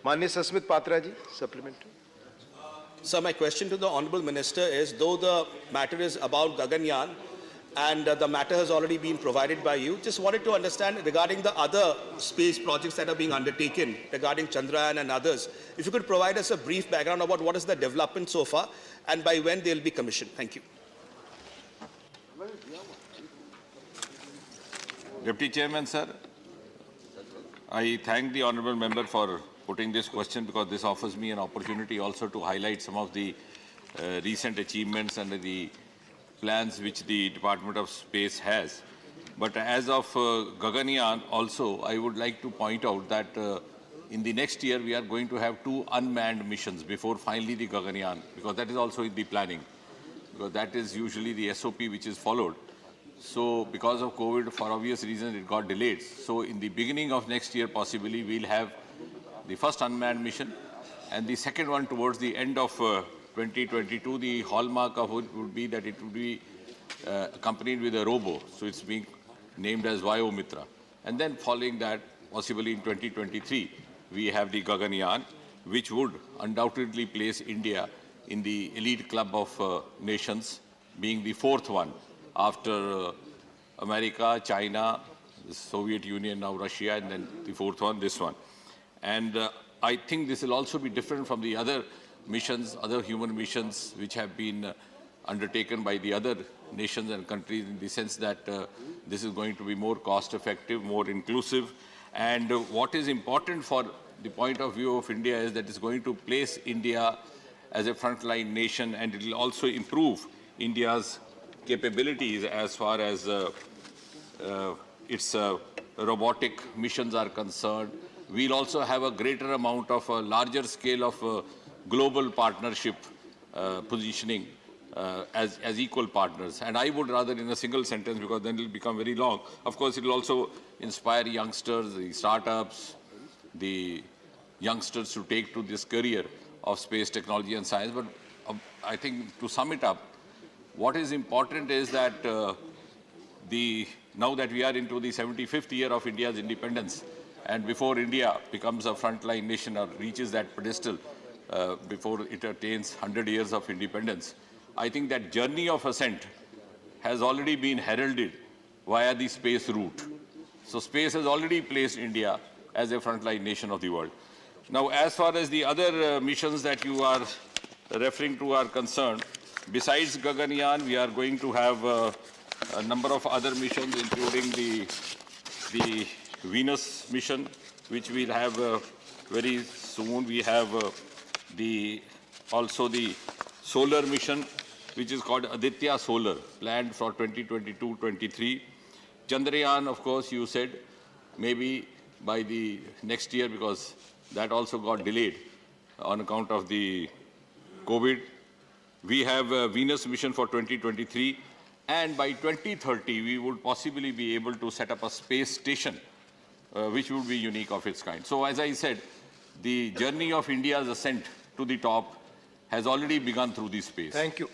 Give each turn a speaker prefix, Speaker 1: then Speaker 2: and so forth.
Speaker 1: माननीय सस्मित पात्रा जी, supplementary.
Speaker 2: Sir, my question to the Honourable Minister is, though the matter is about Gaganyaan and the matter has already been provided by you, just wanted to understand regarding the other space projects that are being undertaken, regarding Chandrayaan and others, if you could provide us a brief background about what is the development so far and by when they'll be commissioned. Thank you.
Speaker 3: Deputy Chairman, sir, I thank the Honourable Member for putting this question because this offers me an opportunity also to highlight some of the recent achievements and the plans which the Department of Space has. But as of Gaganyaan also, I would like to point out that in the next year we are going to have 2 unmanned missions before finally the Gaganyaan, because that is also in the planning, because that is usually the SOP which is followed. So because of COVID, for obvious reasons, it got delayed. So in the beginning of next year, possibly, we'll have the first unmanned mission, and the second one towards the end of 2022. The hallmark of it would be that it would be accompanied with a robo. So it's being named as Vayomitra. And then following that, possibly in 2023, we have the Gaganyaan, which would undoubtedly place India in the elite club of nations, being the 4th one after America, China, the Soviet Union, now Russia, and then the 4th one, this one. And I think this will also be different from the other missions, other human missions which have been undertaken by the other nations and countries, in the sense that this is going to be more cost-effective, more inclusive. And what is important for the point of view of India is that it's going to place India as a frontline nation, and it will also improve India's capabilities as far as its robotic missions are concerned. We'll also have a greater amount of a larger scale of global partnership positioning as equal partners. And I would rather, in a single sentence, because then it will become very long, of course it will also inspire youngsters, the startups, the youngsters to take to this career of space technology and science. But I think to sum it up, what is important is that now that we are into the 75th year of India's independence, and before India becomes a frontline nation or reaches that pedestal, before it attains 100 years of independence, I think that journey of ascent has already been heralded via the space route. So space has already placed India as a frontline nation of the world. Now, as far as the other missions that you are referring to are concerned, besides Gaganyaan, we are going to have a number of other missions, including the Venus mission, which we'll have very soon. We have also the solar mission, which is called Aditya Solar, planned for 2022-23. Chandrayaan, of course, you said, maybe by the next year, because that also got delayed on account of the COVID. We have a Venus mission for 2023, and by 2030, we would possibly be able to set up a space station, which would be unique of its kind. So, as I said, the journey of India's ascent to the top has already begun through this space.
Speaker 1: Thank you.